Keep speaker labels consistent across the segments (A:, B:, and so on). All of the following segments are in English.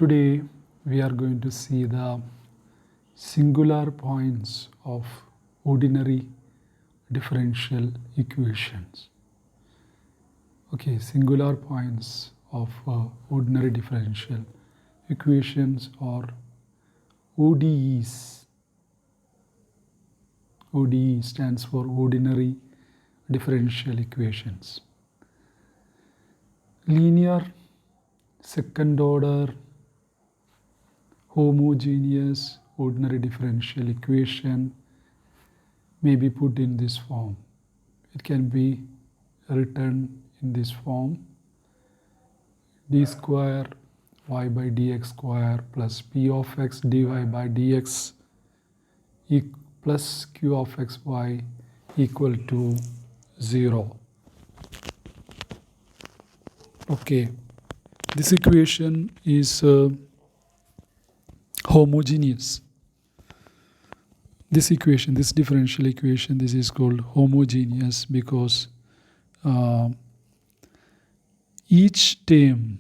A: Today we are going to see the singular points of ordinary differential equations. Okay, singular points of ordinary differential equations or ODEs. ODE stands for ordinary differential equations. Linear, second order, homogeneous ordinary differential equation may be put in this form. It can be written in this form: d square y by dx square plus p of x dy by dx plus q of xy equal to 0. Okay, this equation is homogeneous. This differential equation, this is called homogeneous because each term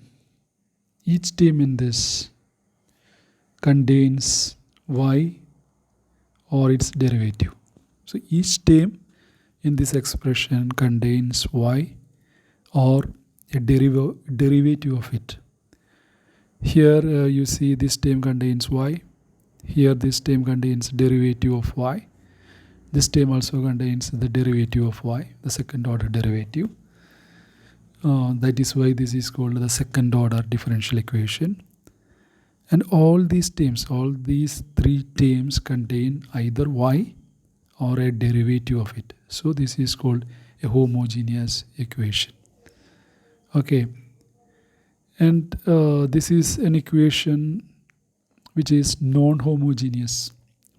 A: in this contains y or its derivative. So each term in this expression contains y or a derivative of it. Here you see this term contains y. Here this term contains derivative of y. This term also contains the derivative of y, the second order derivative. That is why this is called the second order differential equation. And all these three terms contain either y or a derivative of it. So this is called a homogeneous equation. Okay. And this is an equation which is non-homogeneous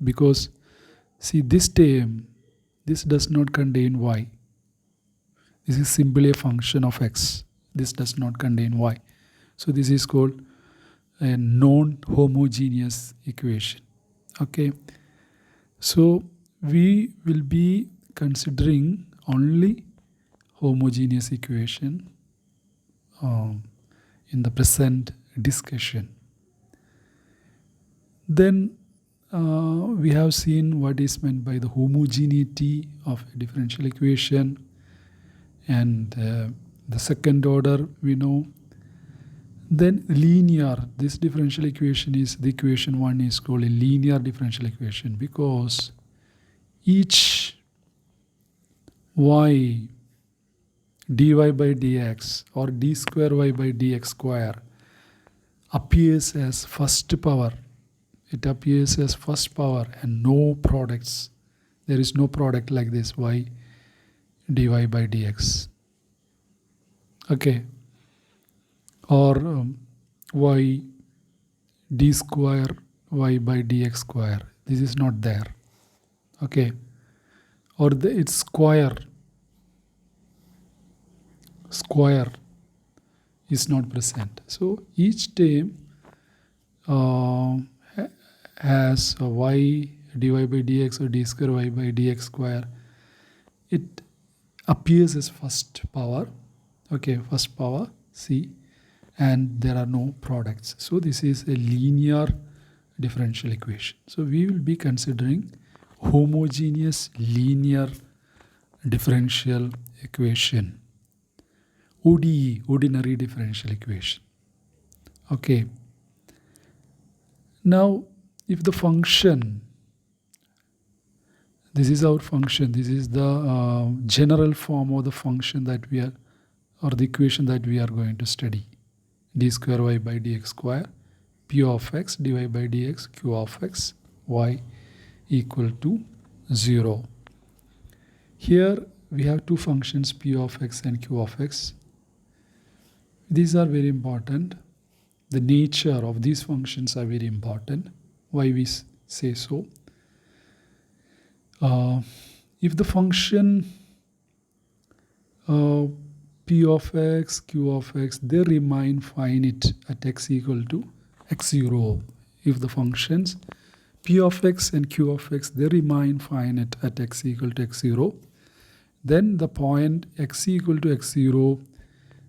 A: because see, this term, this does not contain y. This is simply a function of x. This does not contain y. So this is called a non-homogeneous equation. Okay. So we will be considering only homogeneous equation in the present discussion. Then we have seen what is meant by the homogeneity of a differential equation, and the second order we know. Then linear, this differential equation is, the equation 1 is called a linear differential equation because each y dy by dx or d square y by dx square appears as first power. It appears as first power and no products. There is no product like this y dy by dx. Okay. Or y d square y by dx square. This is not there. Okay. Or its square is not present. So each term has a y dy by dx or d square y by dx square. It appears as first power. Okay, first power C, and there are no products. So this is a linear differential equation. So we will be considering homogeneous linear differential equation. ODE, ordinary differential equation. Okay. Now, if the function, this is our function, this is the general form of the function that we are, or the equation that we are going to study. D square y by dx square, p of x dy by dx, q of x, y equal to 0. Here we have two functions, p of x and q of x. These are very important. The nature of these functions are very important. Why we say so? If the function p of x, q of x, they remain finite at x equal to x0. If the functions p of x and q of x, they remain finite at x equal to x0, then the point x equal to x0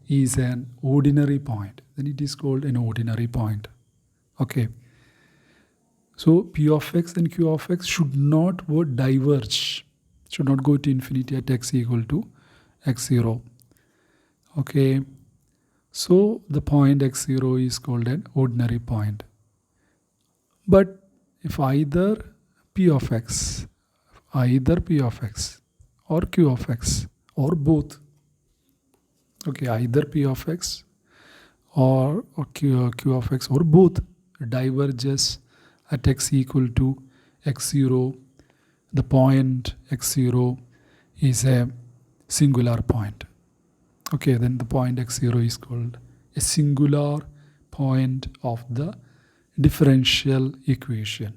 A: is an ordinary point. Then it is called an ordinary point. Okay. So P of x and Q of x should not diverge, should not go to infinity at x equal to x0. Okay. So the point x0 is called an ordinary point. But if either P of x or Q of x or both, okay, either P of x or Q of x or both diverges at x equal to x0, the point x0 is a singular point. Okay, then the point x0 is called a singular point of the differential equation.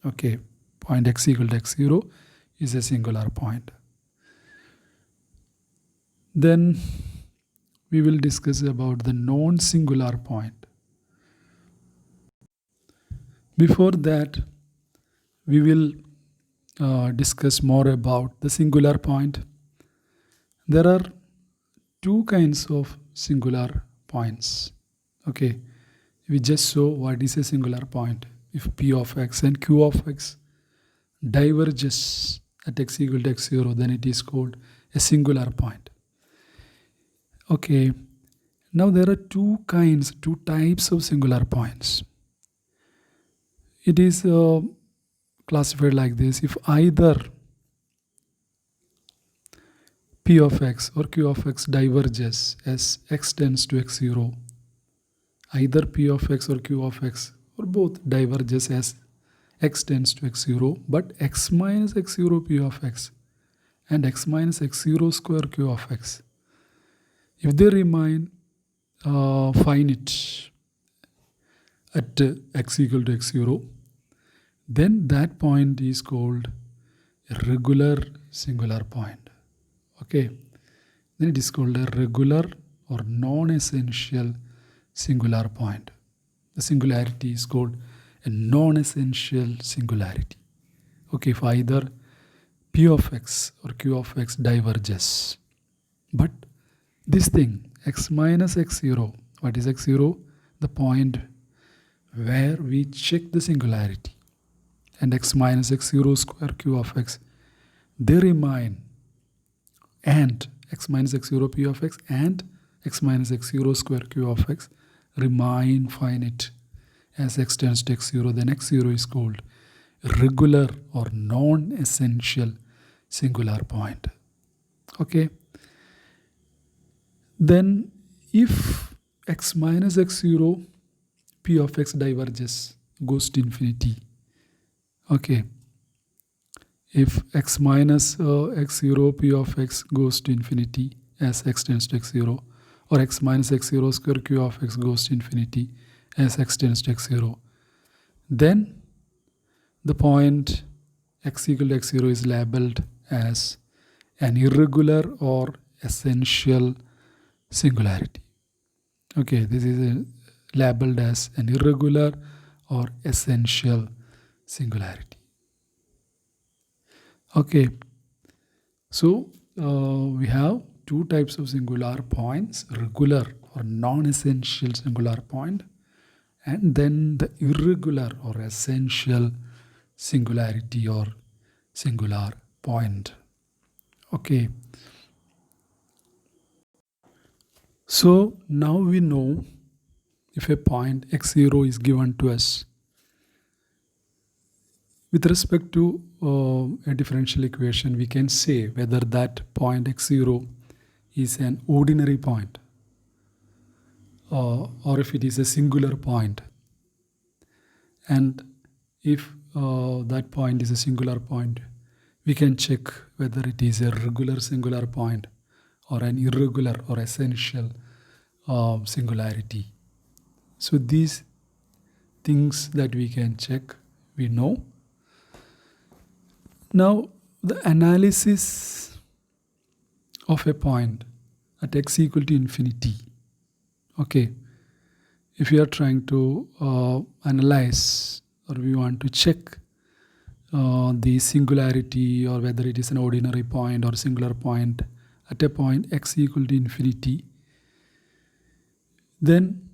A: Okay, point x equal to x0 is a singular point. Then we will discuss about the non-singular point. Before that, we will discuss more about the singular point. There are two kinds of singular points. Okay, we just saw what is a singular point. If P of x and Q of x diverges at x equal to x0, then it is called a singular point. Okay, now there are two types of singular points. It is classified like this: if either P of x or Q of x diverges as x tends to x0, either P of x or Q of x or both diverges as x tends to x0, but x minus x0 P of x and x minus x0 square Q of x, if they remain finite at x equal to x0, then that point is called a regular singular point. Okay, then it is called a regular or non-essential singular point. The singularity is called a non-essential singularity. Okay, if either P of x or Q of x diverges, but this thing x minus x0, what is x0? The point where we check the singularity, and x minus x0 square Q of x, they remain, and x minus x0 P of x and x minus x0 square Q of x remain finite as x tends to x0, then x0 is called regular or non-essential singular point. Okay. Then if x minus x0 P of x diverges, goes to infinity. Okay. If x minus x0 P of x goes to infinity as x tends to x0, or x minus x0 square Q of x goes to infinity as x tends to x0, then the point x equal to x0 is labeled as an irregular or essential singularity. Okay, this is labeled as an irregular or essential singularity. Okay, so we have two types of singular points: regular or non-essential singular point, and then the irregular or essential singularity or singular point. Okay. So now we know if a point x0 is given to us with respect to a differential equation, we can say whether that point x0 is an ordinary point or if it is a singular point. And if that point is a singular point, we can check whether it is a regular singular point or an irregular or essential singularity. So these things that we can check, we know. Now the analysis of a point at x equal to infinity. Okay, if we are trying to analyze, or we want to check the singularity, or whether it is an ordinary point or singular point at a point x equal to infinity, then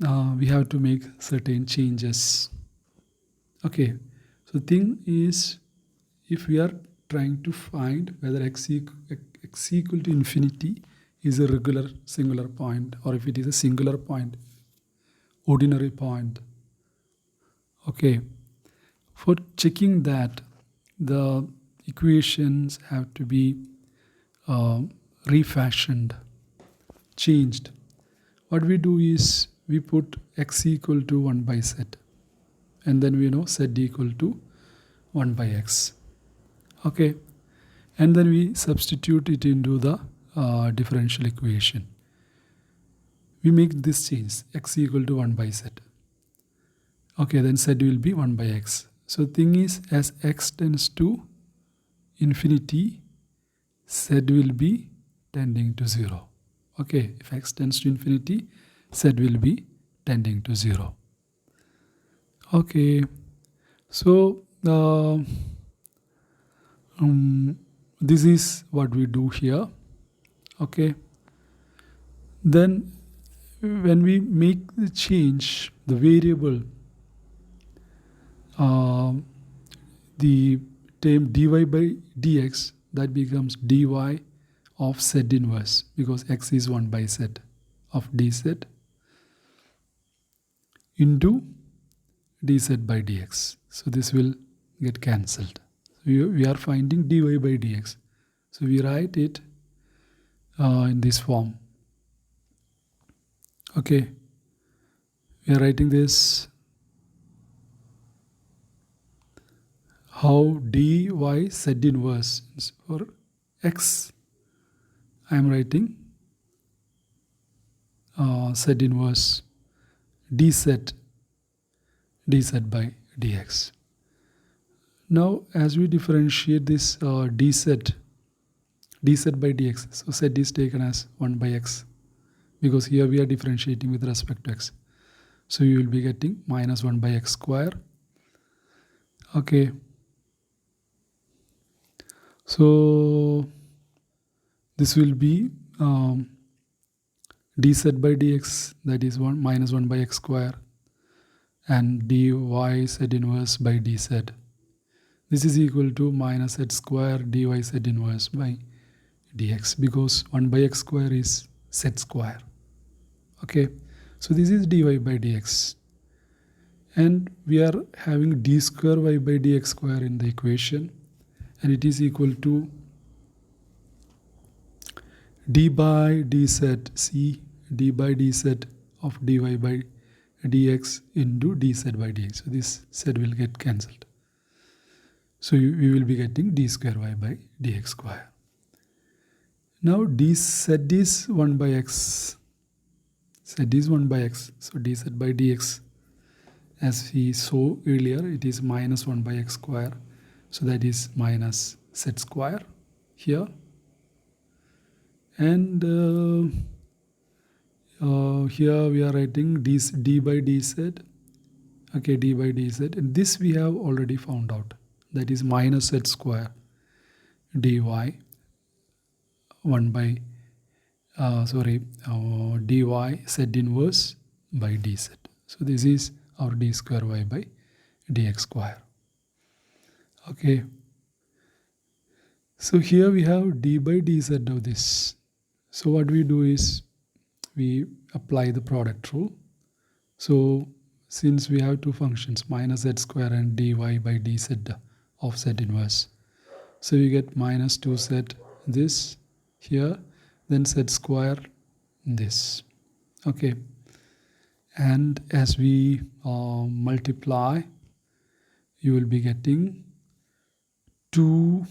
A: we have to make certain changes. Okay, so thing is, if we are trying to find whether x equal to infinity is a regular singular point, or if it is a singular point, ordinary point. Okay, for checking that, the equations have to be uh, refashioned, changed. What we do is we put x equal to 1 by z, and then we know z equal to 1 by x. Okay, and then we substitute it into the differential equation. We make this change, x equal to 1 by z. Okay, then z will be 1 by x. So thing is, as x tends to infinity, z will be tending to 0. Okay, if x tends to infinity, z will be tending to 0. Okay, so this is what we do here. Okay, then when we make the change, the variable, the term dy by dx, that becomes dy of z inverse, because x is 1 by z of dz into dz by dx. So this will get cancelled. We are finding dy by dx. So we write it in this form. Okay, we are writing this how dy z inverse for x. I am writing z inverse dz by dx. Now, as we differentiate this dz by dx, so z is taken as 1 by x, because here we are differentiating with respect to x. So you will be getting minus 1 by x square. Okay. So this will be dz by dx, that is minus 1 by x square, and dy z inverse by dz. This is equal to minus z square dy z inverse by dx, because 1 by x square is z square. Okay, so this is dy by dx, and we are having d square y by dx square in the equation, and it is equal to d by dz, c d by dz of dy by dx into dz by dx. So this z will get cancelled. So we will be getting d square y by dx square. Now dz is 1 by x. Z is 1 by x. So dz by dx, as we saw earlier, it is minus 1 by x square. So that is minus z square here. And here we are writing d by dz. Okay, d by dz. And this we have already found out. That is minus z square dy 1 by dy z inverse by dz. So this is our d square y by dx square. Okay. So here we have d by dz of this. So what we do is we apply the product rule. So since we have two functions, minus z square and dy by dz of z inverse, so we get minus 2z this here, then z square this. Okay, and as we multiply, you will be getting 2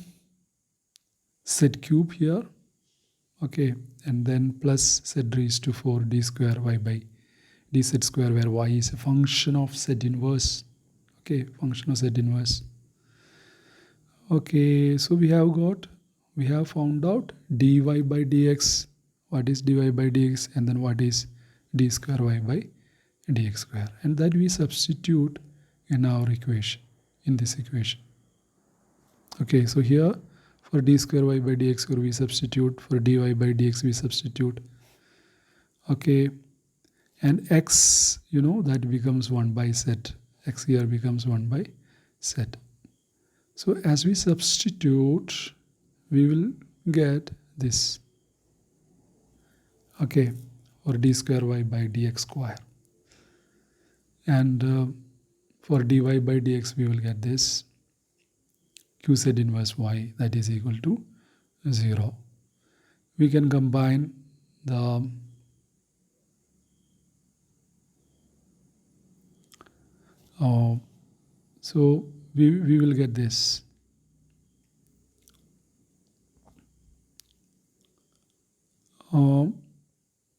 A: z cube here. Okay, and then plus z raised to 4 d square y by dz square, where y is a function of z inverse. Okay, function of z inverse. Okay, so we have found out dy by dx, what is dy by dx, and then what is d square y by dx square, and that we substitute in our equation, in this equation. Okay, so here for d square y by dx square we substitute, for dy by dx we substitute. Okay, And x, that becomes 1 by set. X here becomes 1 by set. So as we substitute, we will get this. Okay, or d square y by dx square. And for dy by dx, we will get this q z inverse y, that is equal to 0. We can combine the so we will get this.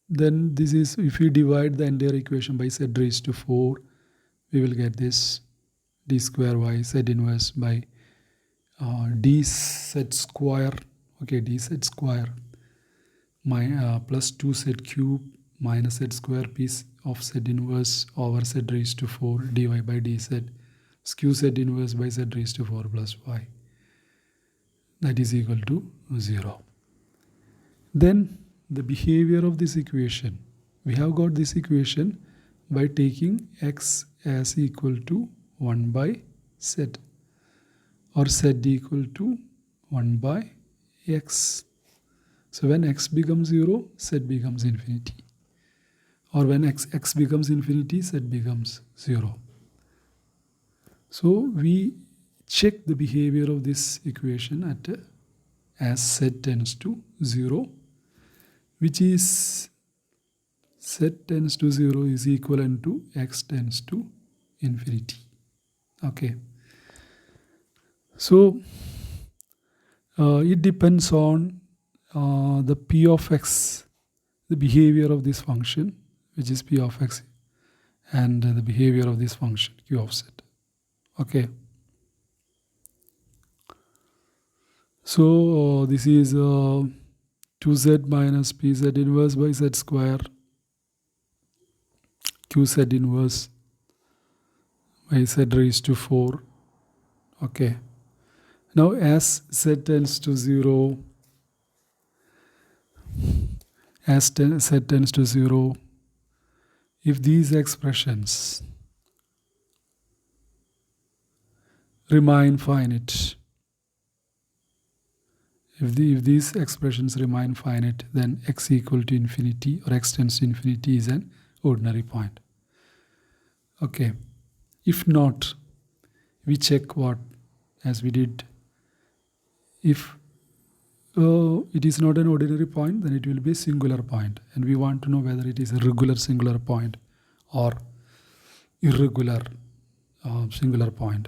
A: Then this is, if we divide the entire equation by z raised to 4, we will get this d square y z inverse by d z square, okay, d z square plus 2z cube minus z square piece of z inverse over z raised to 4 dy by dz q z inverse by z raised to 4 plus y, that is equal to 0. Then the behavior of this equation, we have got this equation by taking x as equal to 1 by z, or z equal to 1 by x. So when x becomes 0, z becomes infinity. Or when x becomes infinity, z becomes 0. So we check the behavior of this equation as z tends to 0, which is z tends to 0 is equivalent to x tends to infinity. Okay. So it depends on the p of x, the behavior of this function, which is p of x, and the behavior of this function q of z. Okay. So this is 2z minus pz inverse by z square qz inverse by z raised to 4. Okay. Now as z tends to 0, z tends to 0, if these expressions remain finite, if these expressions remain finite, then x equal to infinity or x tends to infinity is an ordinary point. Okay. If not, we check what, as we did. If it is not an ordinary point, then it will be a singular point. And we want to know whether it is a regular singular point or irregular singular point.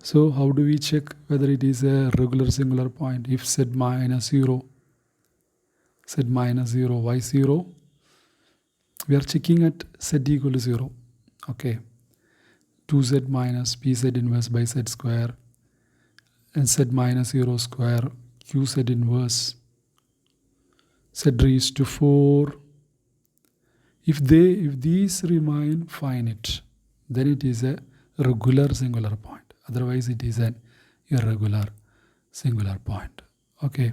A: So how do we check whether it is a regular singular point? If z minus 0, y 0, we are checking at z equal to 0. Okay. 2z minus pz inverse by z square and z minus 0 square qz inverse z raised to 4. If these remain finite, then it is a regular singular point. Otherwise, it is an irregular singular point. Okay.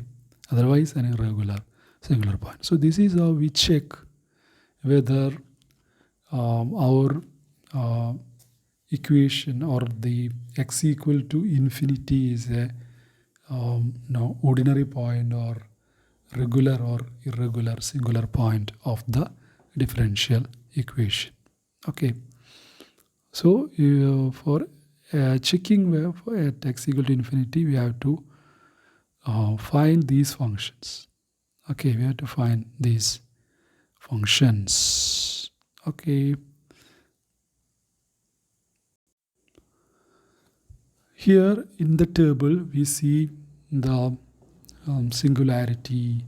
A: Otherwise, an irregular singular point. So this is how we check whether our equation or the x equal to infinity is a ordinary point or regular or irregular singular point of the differential equation. Okay. So for checking for at x equal to infinity, we have to find these functions. Okay, we have to find these functions. Okay. Here in the table, we see the singularity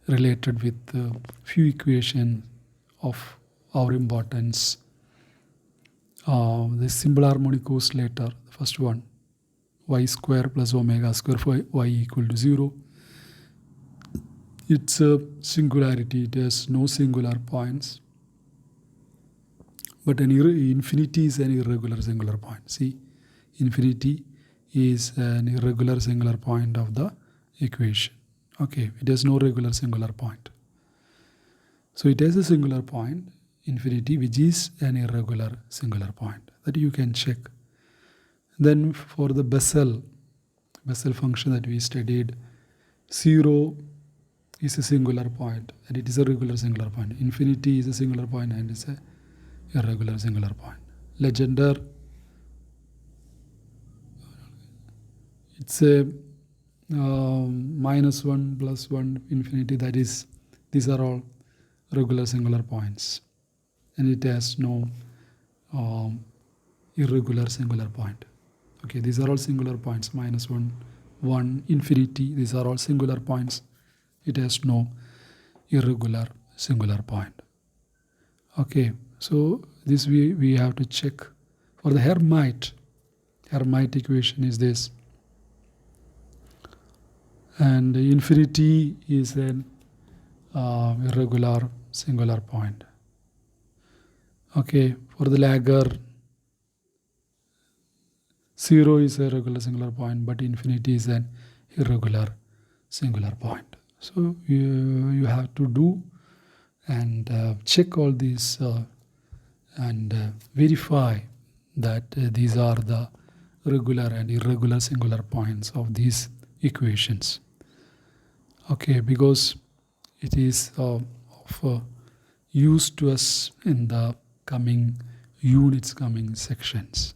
A: related with few equations of our importance. The simple harmonic oscillator, the first one, y square plus omega square for y equal to 0. It's a singularity, it has no singular points. But infinity is an irregular singular point. See, infinity is an irregular singular point of the equation. Okay, it has no regular singular point. So it has a singular point. infinity, which is an irregular singular point. That you can check. Then for the Bessel function that we studied, 0 is a singular point and it is a regular singular point. Infinity is a singular point and it's a irregular singular point. Legendre, it's a -1 plus 1 infinity, that is, these are all regular singular points and it has no irregular singular point. Okay, these are all singular points, -1, 1, infinity, these are all singular points. It has no irregular singular point. Okay, so this we have to check. For the Hermite equation is this. And infinity is an irregular singular point. Okay, for the Laguerre, 0 is a regular singular point, but infinity is an irregular singular point. So you have to do and check all these and verify that these are the regular and irregular singular points of these equations. Okay, because it is of use to us in the coming units, coming sections.